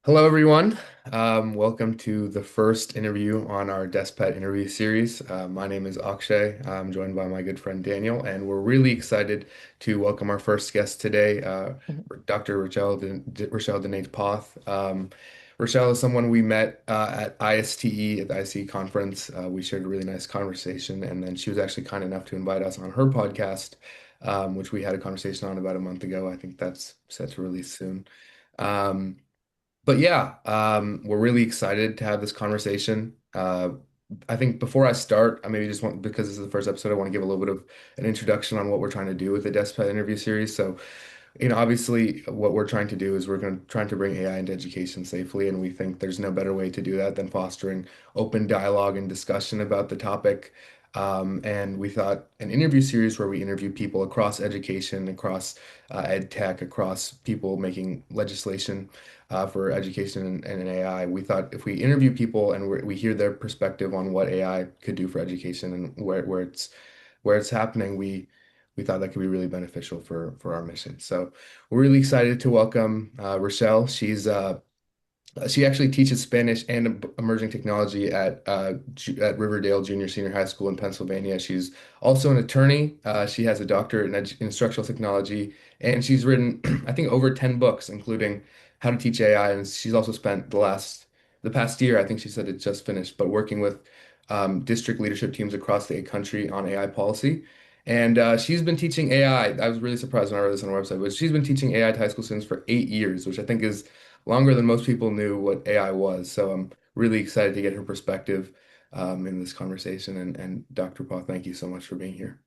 Hello, everyone. Welcome to the first interview on our Deskpad Interview Series. My name is Akshay. I'm joined by my good friend Daniel, and we're really excited to welcome our first guest today, Dr. Rachelle Dené Poth. Rachelle is someone we met at ISTE, at the ISTE conference. We shared a really nice conversation, and then she was actually kind enough to invite us on her podcast, which we had a conversation on about a month ago. I think that's set to release soon. Um, but yeah, we're really excited to have this conversation. I think before I start, I maybe just want, because this is the first episode, I want to give a little bit of an introduction on what we're trying to do with the Deskpad Interview Series. So, obviously, what we're trying to do is trying to bring AI into education safely, and we think there's no better way to do that than fostering open dialogue and discussion about the topic. And we thought an interview series where we interview people across education, across ed tech, across people making legislation for education and AI. We thought if we interview people and we hear their perspective on what AI could do for education and where it's happening, we thought that could be really beneficial for our mission. So we're really excited to welcome Rochelle. She actually teaches Spanish and emerging technology at Riverdale Junior Senior High School in Pennsylvania. She's also an attorney. She has a doctorate in instructional technology, and she's written, I think, over 10 books, including How to Teach AI. And she's also spent the past year, I think she said it just finished, but working with district leadership teams across the country on AI policy. And she's been teaching AI. I was really surprised when I read this on her website, but she's been teaching AI to high school students for 8 years, which I think is longer than most people knew what AI was. So I'm really excited to get her perspective in this conversation. And Dr. Paul, thank you so much for being here.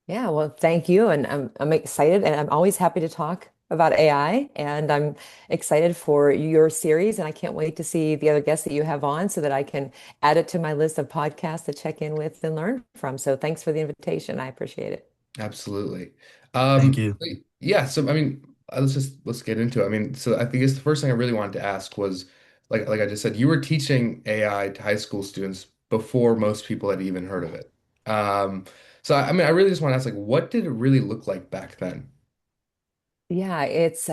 Yeah, well, thank you. And I'm excited and I'm always happy to talk about AI. And I'm excited for your series. And I can't wait to see the other guests that you have on so that I can add it to my list of podcasts to check in with and learn from. So thanks for the invitation. I appreciate it. Absolutely. Thank you. Yeah, so I mean, let's get into it. I mean, so I think it's the first thing I really wanted to ask was like I just said, you were teaching AI to high school students before most people had even heard of it. So I mean, I really just want to ask, like, what did it really look like back then? Yeah, it's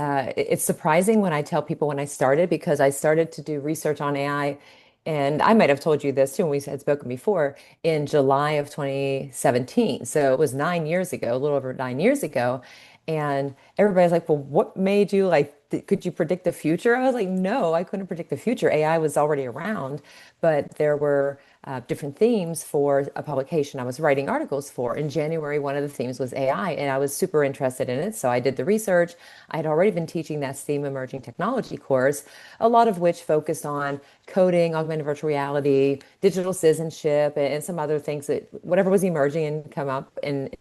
surprising when I tell people when I started because I started to do research on AI, and I might have told you this too when we had spoken before in July of 2017. So it was 9 years ago, a little over 9 years ago. And everybody's like, "Well, what made you could you predict the future?" I was like, "No, I couldn't predict the future. AI was already around, but there were different themes for a publication I was writing articles for. In January, one of the themes was AI, and I was super interested in it. So I did the research. I had already been teaching that STEAM emerging technology course, a lot of which focused on coding, augmented virtual reality, digital citizenship, and some other things that whatever was emerging and come up in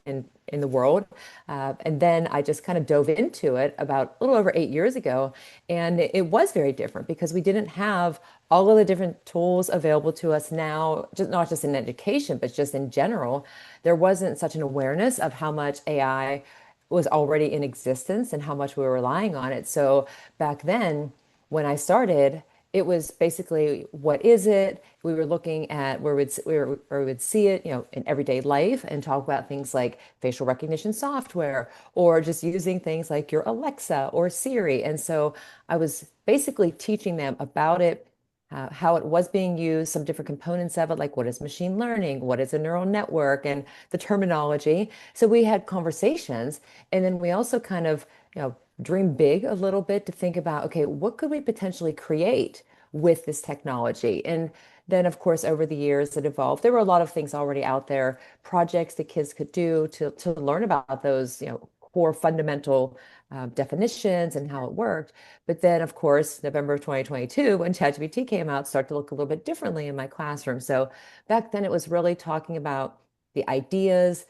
the world. And then I just kind of dove into it about a little over 8 years ago. And it was very different because we didn't have all of the different tools available to us now, just not just in education, but just in general. There wasn't such an awareness of how much AI was already in existence and how much we were relying on it. So back then, when I started, it was basically what is it? We were looking at where we would see it, in everyday life and talk about things like facial recognition software or just using things like your Alexa or Siri. And so I was basically teaching them about it, how it was being used, some different components of it, like what is machine learning, what is a neural network, and the terminology. So we had conversations, and then we also kind of, dream big a little bit to think about, okay, what could we potentially create with this technology? And then, of course, over the years it evolved. There were a lot of things already out there, projects that kids could do to learn about those, core fundamental definitions and how it worked. But then, of course, November of 2022, when ChatGPT came out, started to look a little bit differently in my classroom. So back then, it was really talking about the ideas,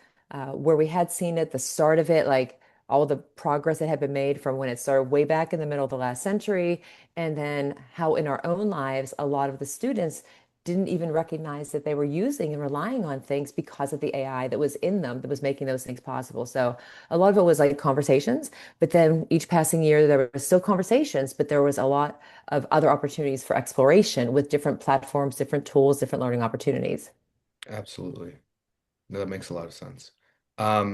where we had seen it, the start of it, like all the progress that had been made from when it started way back in the middle of the last century, and then how in our own lives, a lot of the students didn't even recognize that they were using and relying on things because of the AI that was in them that was making those things possible. So a lot of it was like conversations, but then each passing year there were still conversations, but there was a lot of other opportunities for exploration with different platforms, different tools, different learning opportunities. Absolutely. No, that makes a lot of sense. I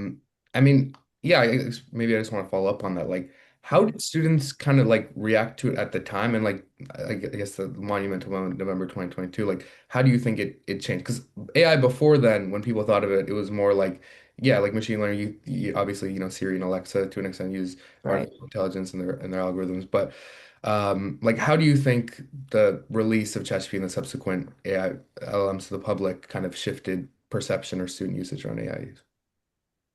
mean, yeah, maybe I just want to follow up on that. Like, How did students kind of like react to it at the time? And like, I guess the monumental moment, November 2022, like, how do you think it changed? Because AI before then, when people thought of it, it was more like, yeah, like machine learning. You obviously, Siri and Alexa to an extent use Right. artificial intelligence and their algorithms. But like, how do you think the release of ChatGPT and the subsequent AI LLMs to the public kind of shifted perception or student usage around AI use?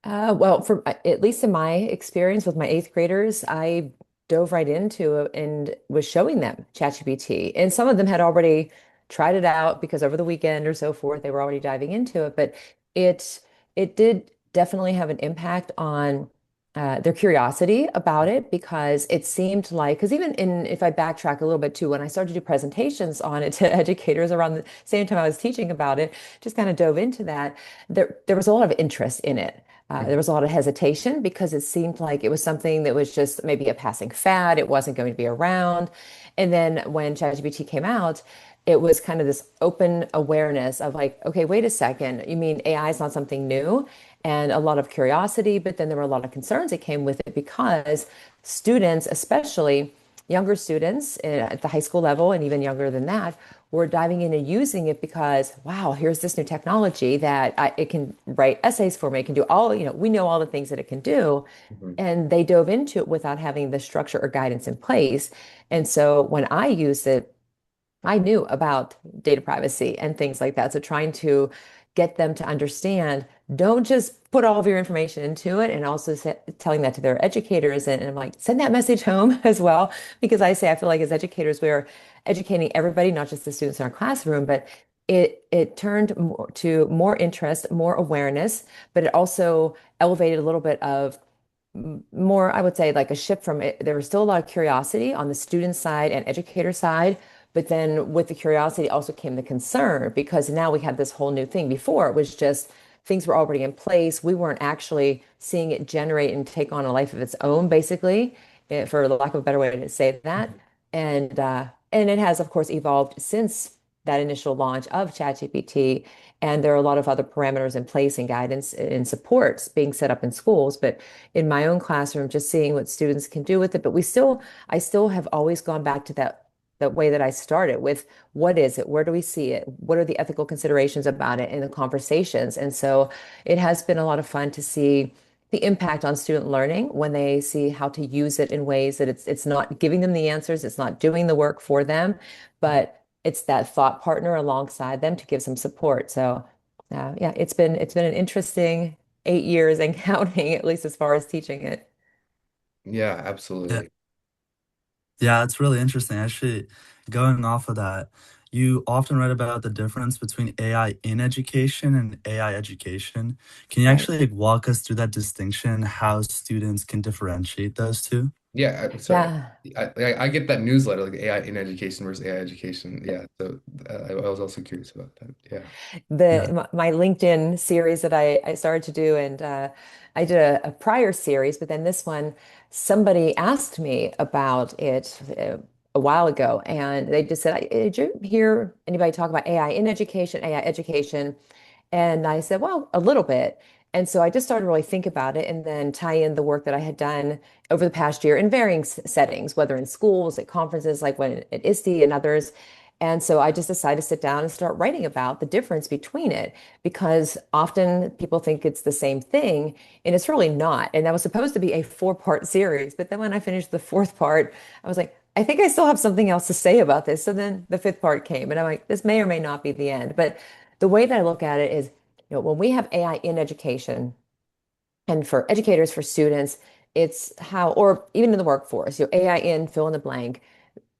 Well, for at least in my experience with my eighth graders, I dove right into it and was showing them ChatGPT. And some of them had already tried it out because over the weekend or so forth, they were already diving into it. But it it did definitely have an impact on their curiosity about it because it seemed like, because even in if I backtrack a little bit too, when I started to do presentations on it to educators around the same time I was teaching about it, just kind of dove into that, there was a lot of interest in it. There was a lot of hesitation because it seemed like it was something that was just maybe a passing fad. It wasn't going to be around. And then when ChatGPT came out, it was kind of this open awareness of like, okay, wait a second. You mean AI is not something new? And a lot of curiosity, but then there were a lot of concerns that came with it because students, especially younger students at the high school level and even younger than that, were diving in and using it because, wow, here's this new technology that it can write essays for me. It can do all, we know all the things that it can do. Mhm. And they dove into it without having the structure or guidance in place. And so when I used it, I knew about data privacy and things like that. So trying to get them to understand, don't just put all of your information into it, and also telling that to their educators. And I'm like, send that message home as well, because I feel like as educators, we're educating everybody, not just the students in our classroom, but it turned to more interest, more awareness, but it also elevated a little bit of more, I would say, like a shift from it. There was still a lot of curiosity on the student side and educator side, but then with the curiosity also came the concern because now we had this whole new thing. Before it was just things were already in place. We weren't actually seeing it generate and take on a life of its own, basically, for the lack of a better way to say that. And it has, of course, evolved since that initial launch of ChatGPT. And there are a lot of other parameters in place and guidance and supports being set up in schools. But in my own classroom, just seeing what students can do with it. But I still have always gone back to that way that I started with what is it? Where do we see it? What are the ethical considerations about it in the conversations? And so it has been a lot of fun to see the impact on student learning when they see how to use it in ways that it's not giving them the answers, it's not doing the work for them, but it's that thought partner alongside them to give some support. So yeah, it's been an interesting 8 years and counting, at least as far as teaching it. Yeah, Yeah, absolutely. yeah, it's really interesting. Actually, going off of that, you often read about the difference between AI in education and AI education. Can you Right. actually like, walk us through that distinction, how students can differentiate those two? Yeah, sorry. Yeah. I get that newsletter, like AI in education versus AI education. Yeah, so I was also curious about that. Yeah. Yeah. My LinkedIn series that I started to do, and I did a prior series, but then this one, somebody asked me about it a while ago, and they just said, "Did you hear anybody talk about AI in education, AI education?" And I said, well, a little bit. And so I just started to really think about it and then tie in the work that I had done over the past year in varying settings, whether in schools, at conferences like when at ISTE and others. And so I just decided to sit down and start writing about the difference between it because often people think it's the same thing and it's really not. And that was supposed to be a four-part series. But then when I finished the fourth part, I was like, I think I still have something else to say about this. So then the fifth part came and I'm like, this may or may not be the end. But the way that I look at it is, when we have AI in education and for educators, for students, it's how, or even in the workforce, AI in fill in the blank,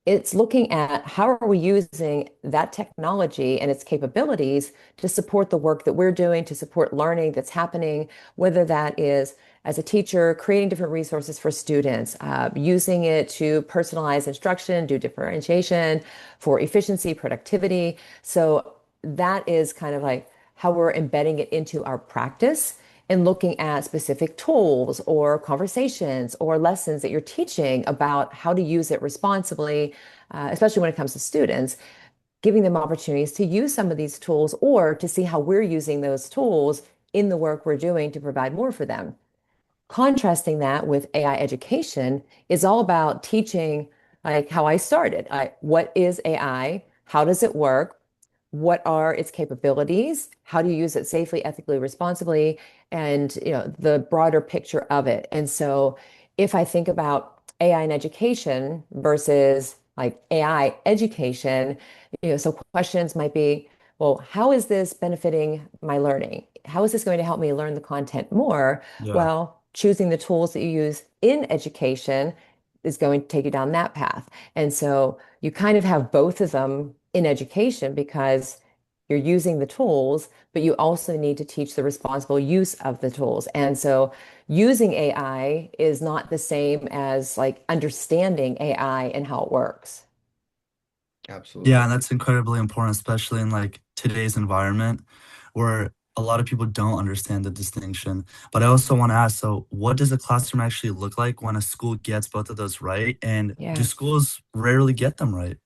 it's looking at how are we using that technology and its capabilities to support the work that we're doing, to support learning that's happening, whether that is as a teacher, creating different resources for students, using it to personalize instruction, do differentiation for efficiency, productivity. So that is kind of like how we're embedding it into our practice and looking at specific tools or conversations or lessons that you're teaching about how to use it responsibly, especially when it comes to students, giving them opportunities to use some of these tools or to see how we're using those tools in the work we're doing to provide more for them. contrasting that with AI education is all about teaching, like how I started. What is AI? How does it work? What are its capabilities? How do you use it safely, ethically, responsibly? And the broader picture of it. And so if I think about AI in education versus like AI education, so questions might be, well, how is this benefiting my learning? How is this going to help me learn the content more? Yeah. Well, choosing the tools that you use in education is going to take you down that path. And so you kind of have both of them in education because you're using the tools, but you also need to teach the responsible use of the tools. And so using AI is not the same as like understanding AI and how it works. Yeah, Absolutely. and that's incredibly important, especially in like today's environment where a lot of people don't understand the distinction. But I also want to ask, so what does a classroom actually look like when a school gets both of those right? And do Yeah. schools rarely get them right?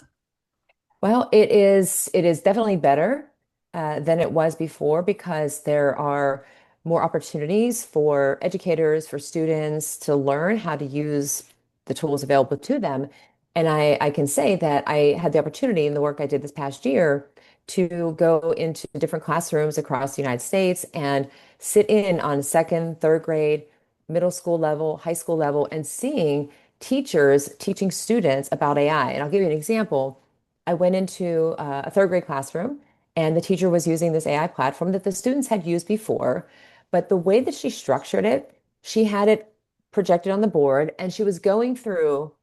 Well, it is definitely better than it was before because there are more opportunities for educators, for students to learn how to use the tools available to them. And I can say that I had the opportunity in the work I did this past year to go into different classrooms across the United States and sit in on second, third grade, middle school level, high school level, and seeing teachers teaching students about AI. And I'll give you an example. I went into a third grade classroom, and the teacher was using this AI platform that the students had used before. But the way that she structured it, she had it projected on the board, and she was going through,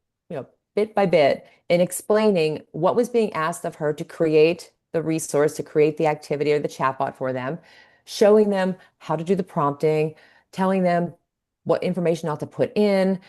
bit by bit, and explaining what was being asked of her to create the resource, to create the activity or the chatbot for them, showing them how to do the prompting, telling them what information not to put in,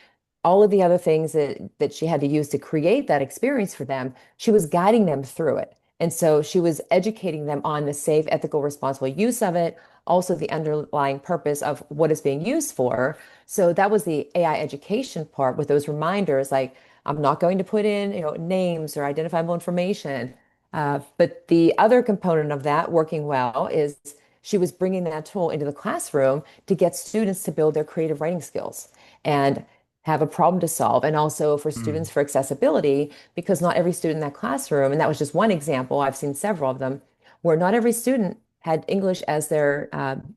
all of the other things that she had to use to create that experience for them. She was guiding them through it. And so she was educating them on the safe, ethical, responsible use of it, also the underlying purpose of what it's being used for. So that was the AI education part with those reminders, like I'm not going to put in, names or identifiable information. But the other component of that working well is she was bringing that tool into the classroom to get students to build their creative writing skills and have a problem to solve. And also for Mm. students for accessibility, because not every student in that classroom, and that was just one example, I've seen several of them, where not every student had English as their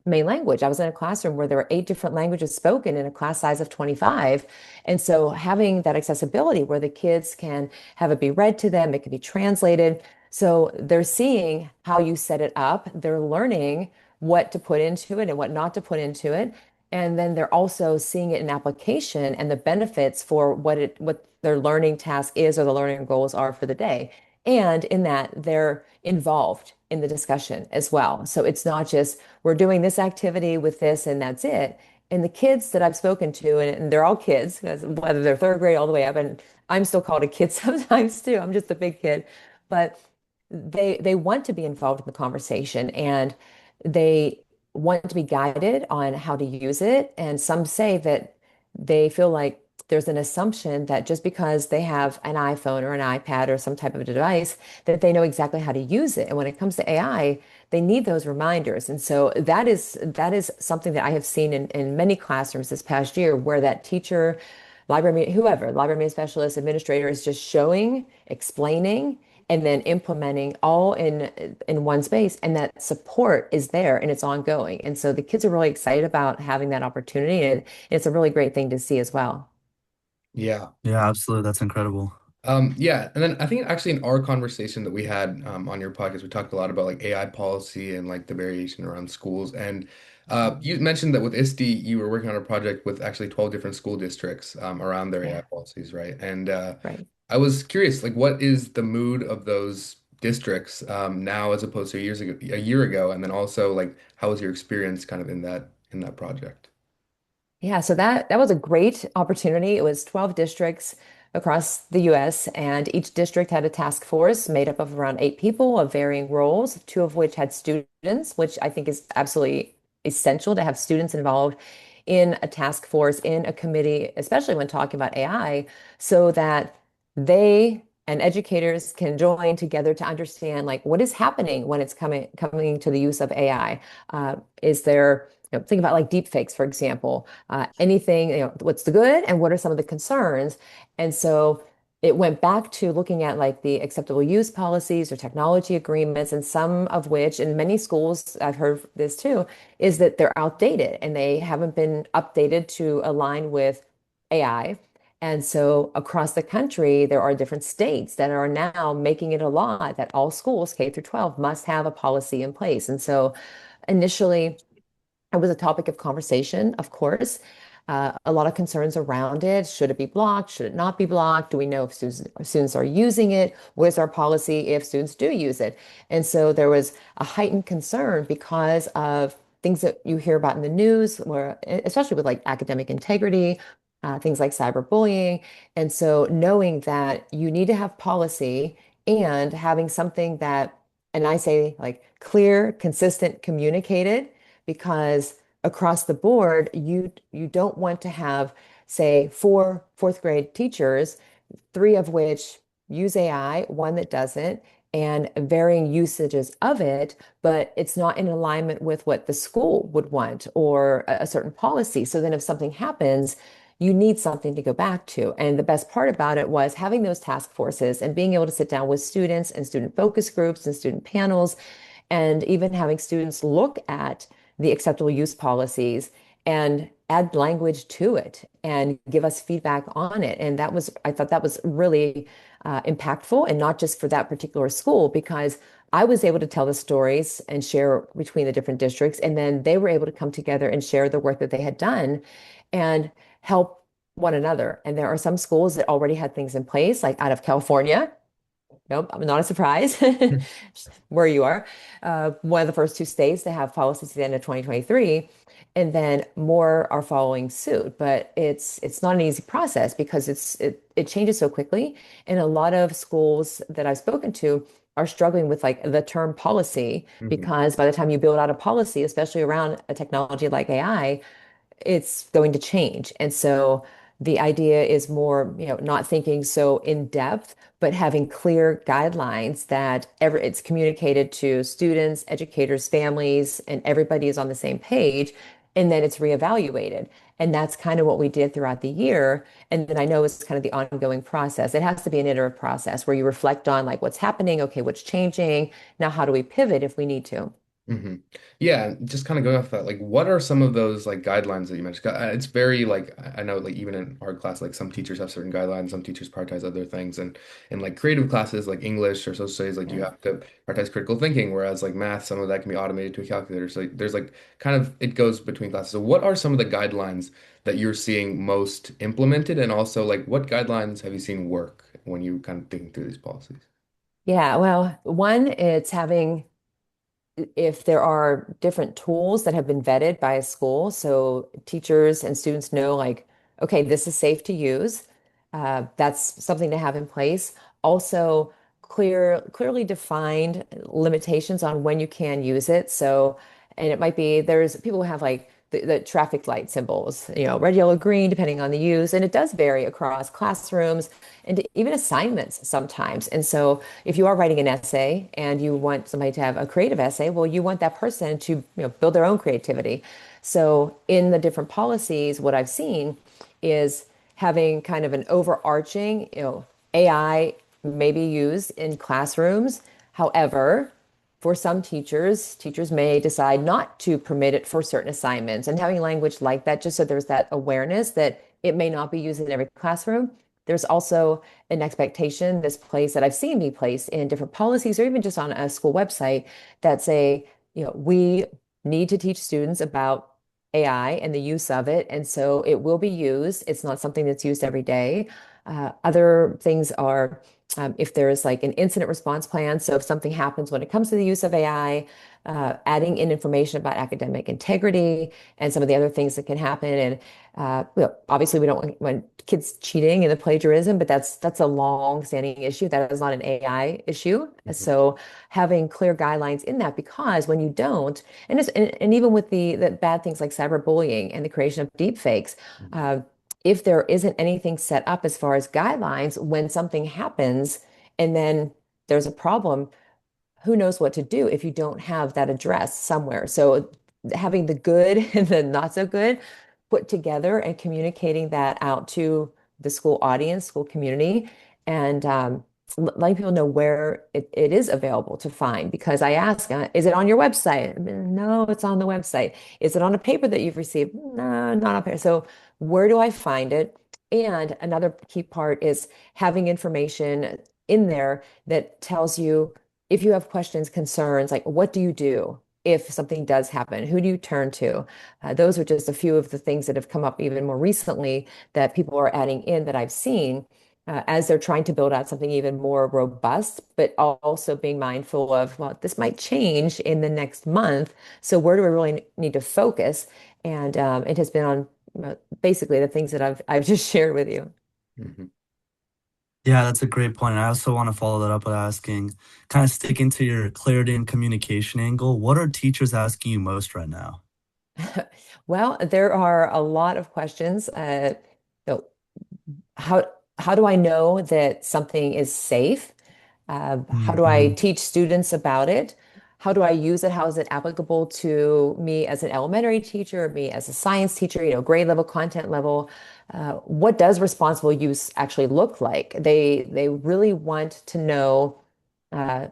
main language. I was in a classroom where there were 8 different languages spoken in a class size of 25. And so having that accessibility where the kids can have it be read to them, it can be translated. So they're seeing how you set it up. They're learning what to put into it and what not to put into it. And then they're also seeing it in application and the benefits for what their learning task is or the learning goals are for the day. And in that, they're involved in the discussion as well. So it's not just we're doing this activity with this and that's it. And the kids that I've spoken to, and they're all kids, because whether they're third grade all the way up, and I'm still called a kid sometimes too. I'm just a big kid, but they want to be involved in the conversation and they want to be guided on how to use it. And some say that they feel like there's an assumption that just because they have an iPhone or an iPad or some type of a device, that they know exactly how to use it. And when it comes to AI, they need those reminders. And so that is something that I have seen in many classrooms this past year where that teacher, whoever, library specialist, administrator is just showing, explaining, and then implementing all in one space, and that support is there and it's ongoing. And so the kids are really excited about having that opportunity, and it's a really great thing to see as well. Yeah. Yeah, absolutely. That's incredible. Yeah, and then I think actually in our conversation that we had on your podcast, we talked a lot about like AI policy and like the variation around schools. And you Mhm. mentioned that with ISTE, you were working on a project with actually 12 different school districts around their AI Yeah, policies, right? And right. I was curious, like, what is the mood of those districts now as opposed to a year ago, and then also like, how was your experience kind of in that project? Yeah, so that was a great opportunity. It was 12 districts across the US, and each district had a task force made up of around 8 people of varying roles, two of which had students, which I think is absolutely essential to have students involved in a task force, in a committee, especially when talking about AI, so that they and educators can join together to understand like what is happening when it's coming to the use of AI. Is there think about like deep fakes, for example. Anything, what's the good and what are some of the concerns? And so it went back to looking at like the acceptable use policies or technology agreements, and some of which, in many schools, I've heard this too, is that they're outdated and they haven't been updated to align with AI. And so across the country, there are different states that are now making it a law that all schools, K through 12, must have a policy in place. And so initially, it was a topic of conversation, of course. A lot of concerns around it. Should it be blocked? Should it not be blocked? Do we know if students are using it? What is our policy if students do use it? And so there was a heightened concern because of things that you hear about in the news, where especially with like academic integrity, things like cyberbullying. And so knowing that you need to have policy and having something that, and I say like clear, consistent, communicated, because across the board, you don't want to have, say, four fourth grade teachers, three of which use AI, one that doesn't, and varying usages of it, but it's not in alignment with what the school would want or a certain policy. So then if something happens, you need something to go back to. And the best part about it was having those task forces and being able to sit down with students and student focus groups and student panels, and even having students look at the acceptable use policies and add language to it and give us feedback on it. And that was, I thought that was really impactful, and not just for that particular school, because I was able to tell the stories and share between the different districts, and then they were able to come together and share the work that they had done and help one another. And there are some schools that already had things in place, like out of California. Nope, I'm not a surprise where you are. One of the first two states to have policies at the end of 2023, and then more are following suit. But it's not an easy process because it changes so quickly. And a lot of schools that I've spoken to are struggling with like the term policy, Hmm. because by the time you build out a policy, especially around a technology like AI, it's going to change. And so the idea is more, not thinking so in depth, but having clear guidelines that it's communicated to students, educators, families, and everybody is on the same page. And then it's reevaluated. And that's kind of what we did throughout the year. And then I know it's kind of the ongoing process. It has to be an iterative process where you reflect on like what's happening, okay, what's changing. Now, how do we pivot if we need to? Hmm. Yeah, and just kind of going off that, like, what are some of those like guidelines that you mentioned? It's very like I know, like even in art class, like some teachers have certain guidelines, some teachers prioritize other things, and in like creative classes like English or social studies, like you Yeah. have to prioritize critical thinking, whereas like math, some of that can be automated to a calculator. So like, there's like kind of it goes between classes. So what are some of the guidelines that you're seeing most implemented, and also like what guidelines have you seen work when you kind of thinking through these policies? Yeah, well, one, it's having if there are different tools that have been vetted by a school, so teachers and students know, like, okay, this is safe to use. That's something to have in place. Also, clearly defined limitations on when you can use it. So, and it might be there's people who have like the traffic light symbols, red, yellow, green, depending on the use, and it does vary across classrooms and even assignments sometimes. And so if you are writing an essay and you want somebody to have a creative essay, well, you want that person to, build their own creativity. So in the different policies, what I've seen is having kind of an overarching, AI may be used in classrooms. However, for some teachers, teachers may decide not to permit it for certain assignments, and having language like that, just so there's that awareness that it may not be used in every classroom. There's also an expectation, this place that I've seen be placed in different policies or even just on a school website, that say, we need to teach students about AI and the use of it. And so it will be used. It's not something that's used every day. Other things are if there's like an incident response plan. So if something happens when it comes to the use of AI, adding in information about academic integrity and some of the other things that can happen. And obviously, we don't want kids cheating and the plagiarism, but that's a long-standing issue. That is not an AI issue. Mhm. So having clear guidelines in that, because when you don't, and even with the bad things like cyberbullying and the creation of deep fakes, Mhm. uh, if there isn't anything set up as far as guidelines, when something happens and then there's a problem, who knows what to do if you don't have that address somewhere. So having the good and the not so good put together and communicating that out to the school audience, school community, and letting people know where it is available to find. Because I ask, is it on your website? No, it's on the website. Is it on a paper that you've received? No, not on paper. So where do I find it? And another key part is having information in there that tells you if you have questions, concerns, like what do you do if something does happen? Who do you turn to? Those are just a few of the things that have come up even more recently that people are adding in that I've seen as they're trying to build out something even more robust, but also being mindful of, well, this might change in the next month. So where do we really need to focus? And it has been on basically the things that I've just shared with you. Mhm. Yeah, that's a great point. And I also want to follow that up with asking, kind of sticking to your clarity and communication angle, what are teachers asking you most right now? Well, there are a lot of questions. So how how do I know that something is safe? How do I Mm-hmm. teach students about it? How do I use it? How is it applicable to me as an elementary teacher, me as a science teacher, grade level, content level? What does responsible use actually look like? They really want to know uh,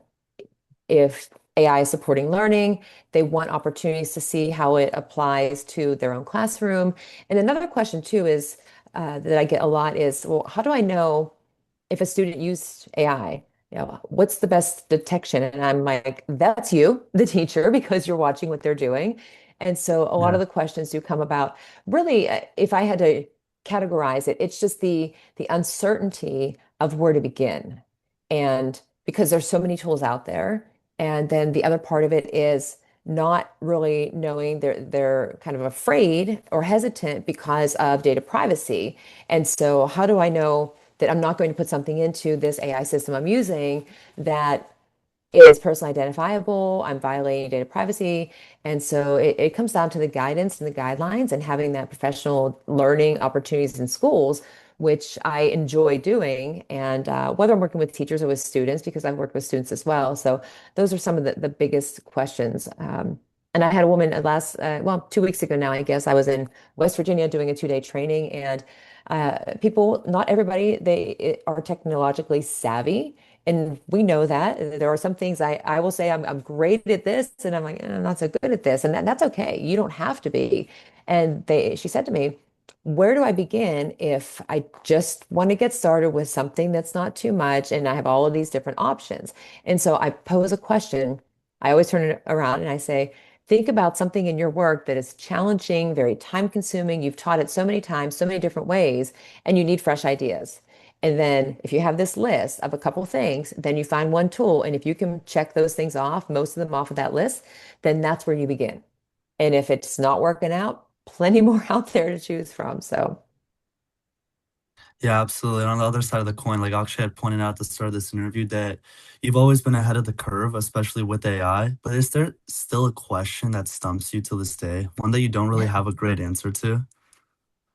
if AI is supporting learning. They want opportunities to see how it applies to their own classroom. And another question too is that I get a lot is, well, how do I know if a student used AI? What's the best detection? And I'm like, that's you, the teacher, because you're watching what they're doing. And so a lot Yeah. of the questions do come about really, if I had to categorize it, it's just the uncertainty of where to begin. And because there's so many tools out there, and then the other part of it is not really knowing they're kind of afraid or hesitant because of data privacy. And so how do I know that I'm not going to put something into this AI system I'm using that is personally identifiable? I'm violating data privacy. And so it comes down to the guidance and the guidelines and having that professional learning opportunities in schools, which I enjoy doing. And whether I'm working with teachers or with students, because I've worked with students as well. So those are some of the biggest questions. And I had a woman well, 2 weeks ago now, I guess, I was in West Virginia doing a 2-day training, and people, not everybody, they are technologically savvy. And we know that there are some things I will say I'm great at this, and I'm like, I'm not so good at this, and that's okay. You don't have to be. And she said to me, where do I begin if I just want to get started with something that's not too much, and I have all of these different options? And so I pose a question. I always turn it around and I say, think about something in your work that is challenging, very time consuming. You've taught it so many times, so many different ways, and you need fresh ideas. And then if you have this list of a couple things, then you find one tool. And if you can check those things off, most of them off of that list, then that's where you begin. And if it's not working out, plenty more out there to choose from. So, Yeah, absolutely. And on the other side of the coin, like Akshay had pointed out at the start of this interview, that you've always been ahead of the curve, especially with AI. But is there still a question that stumps you to this day? One that you don't really have a great answer to?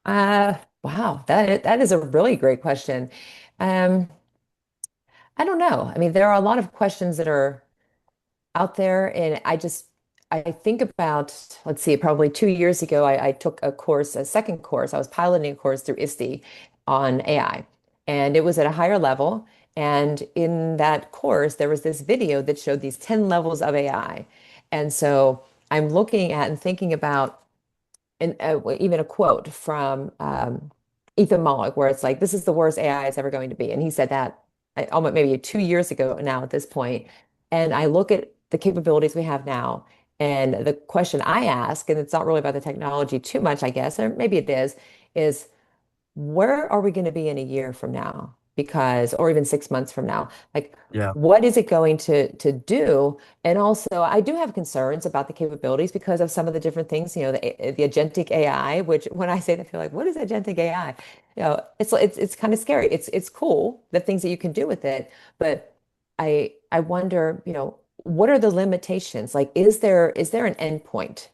wow, that is a really great question. Um, I don't know. I mean, there are a lot of questions that are out there. And I think about, let's see, probably 2 years ago, I took a course, a second course. I was piloting a course through ISTE on AI, and it was at a higher level. And in that course, there was this video that showed these 10 levels of AI. And so I'm looking at and thinking about and even a quote from Ethan Mollick, where it's like, "This is the worst AI is ever going to be," and he said that almost maybe 2 years ago now at this point. And I look at the capabilities we have now, and the question I ask, and it's not really about the technology too much, I guess, or maybe it is where are we going to be in a year from now? Because, or even 6 months from now, like, Yeah. what is it going to do? And also, I do have concerns about the capabilities because of some of the different things, the agentic AI, which when I say that, I feel like, what is agentic AI? It's kind of scary. It's cool, the things that you can do with it, but I wonder, what are the limitations? Like, is there an endpoint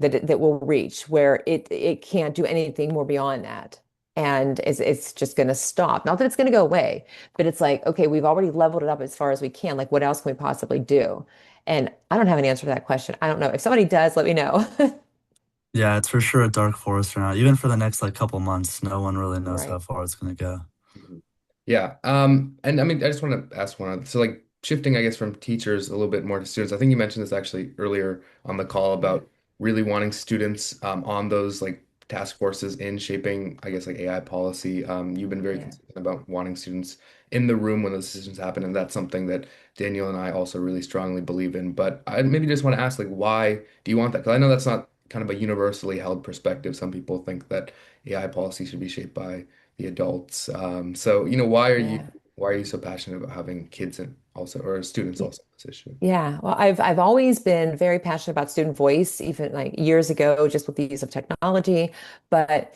that will reach where it can't do anything more beyond that? and it's just going to stop. Not that it's going to go away, but it's like, okay, we've already leveled it up as far as we can. Like, what else can we possibly do? And I don't have an answer to that question. I don't know. If somebody does, let me know. Yeah, it's for sure a dark forest right now. Even for the next like couple months, no one really knows how Right. far it's gonna go. Mhm. Yeah. And I mean, I just want to ask one. So, like, shifting, I guess, from teachers a little bit more to students. I think you mentioned this actually earlier on the call Mhm. about really wanting students on those like task forces in shaping, I guess, like AI policy. You've been very Yeah. consistent about wanting students in the room when those decisions happen, and that's something that Daniel and I also really strongly believe in. But I maybe just want to ask, like, why do you want that? Because I know that's not kind of a universally held perspective. Some people think that AI policy should be shaped by the adults. So, Yeah. why are you so passionate about having kids and also or students Y- also in this issue? Yeah. Well, I've always been very passionate about student voice, even like years ago, just with the use of technology. But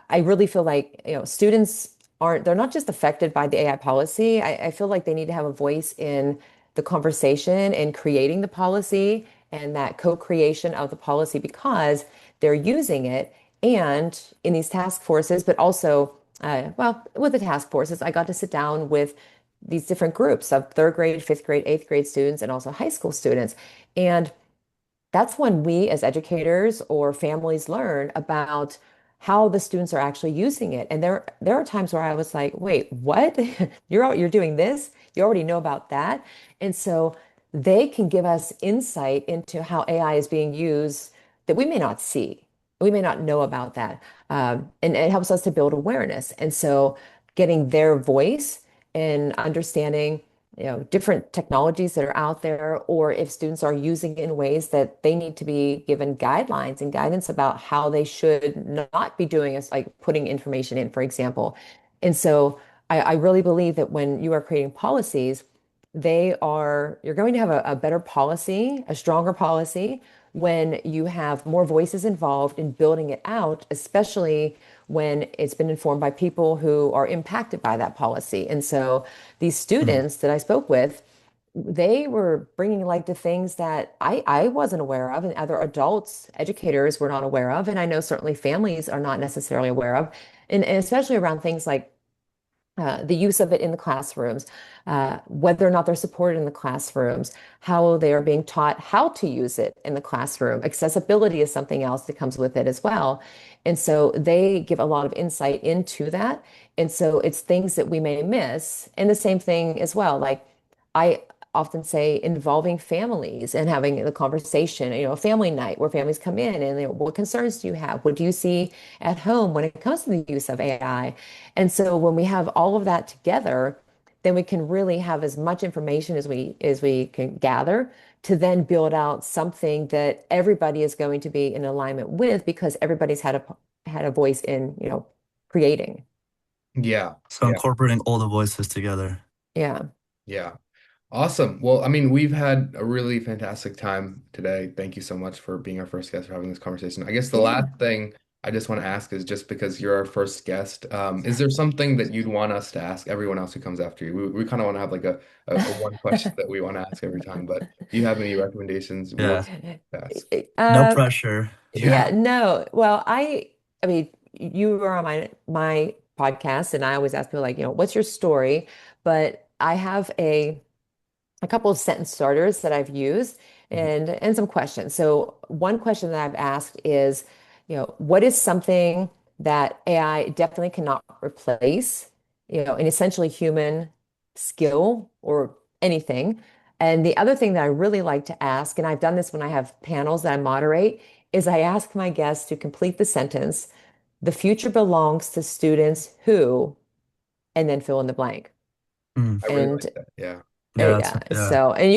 I really feel like, students they're not just affected by the AI policy. I feel like they need to have a voice in the conversation and creating the policy and that co-creation of the policy because they're using it and in these task forces, but also, well, with the task forces, I got to sit down with these different groups of third grade, fifth grade, eighth grade students, and also high school students. And that's when we as educators or families learn about how the students are actually using it. And there are times where I was like, wait, what? You're doing this? You already know about that. And so they can give us insight into how AI is being used that we may not see. We may not know about that. And it helps us to build awareness. And so getting their voice and understanding different technologies that are out there, or if students are using it in ways that they need to be given guidelines and guidance about how they should not be doing is like putting information in, for example. And so I really believe that when you are creating policies, you're going to have a better policy, a stronger policy when you have more voices involved in building it out, especially when it's been informed by people who are impacted by that policy. And so these Mhm. students that I spoke with, they were bringing light to things that I wasn't aware of, and other adults, educators were not aware of. And I know certainly families are not necessarily aware of, and especially around things like the use of it in the classrooms, whether or not they're supported in the classrooms, how they are being taught how to use it in the classroom. Accessibility is something else that comes with it as well. And so they give a lot of insight into that. And so it's things that we may miss. And the same thing as well, like I often say involving families and having the conversation, a family night where families come in and what concerns do you have? What do you see at home when it comes to the use of AI? And so when we have all of that together, then we can really have as much information as we can gather to then build out something that everybody is going to be in alignment with because everybody's had a voice in, creating. Yeah. So Yeah. incorporating all the voices together. Yeah. Yeah. Awesome. Well, I mean, we've had a really fantastic time today. Thank you so much for being our first guest for having this conversation. I guess the last Yeah. thing I just want to ask is just because you're our first guest, is there something that you'd want us to ask everyone else who comes after you? We kind of want to have like a one question that we want to ask every time, but do you have any recommendations? We love Yeah. to ask. No Uh, pressure. yeah, Yeah. no. Well, I mean, you were on my podcast, and I always ask people like, what's your story? But I have a couple of sentence starters that I've used Mhm. and some questions. So one question that I've asked is, what is something that AI definitely cannot replace, an essentially human skill or anything. And the other thing that I really like to ask, and I've done this when I have panels that I moderate, is I ask my guests to complete the sentence, the future belongs to students who, and then fill in the blank. Mm. I really And like that. Yeah. Yeah, yeah. yeah. So, and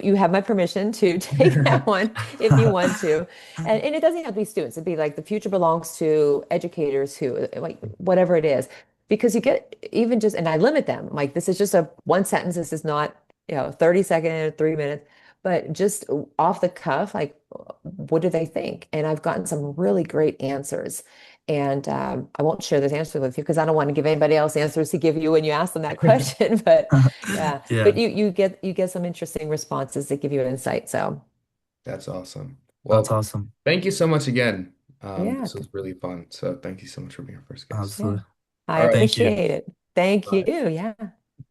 you have my permission to take that one if you want to. And it doesn't have to be students. It'd be like the future belongs to educators who, like whatever it is. Because you get even just, and I limit them. Like this is just a one sentence. This is not, 30 seconds, 3 minutes, but just off the cuff, like what do they think? And I've gotten some really great answers. And I won't share this answer with you because I don't want to give anybody else answers to give you when you ask them that question. But yeah, but Yeah, you get some interesting responses that give you insight. So That's awesome. that's Well, awesome. thank you so much again. Yeah, This was really fun. So thank you so much for being our first guest. yeah. Absolutely. I All right. Thank you. appreciate it. Thank you. Bye. Yeah.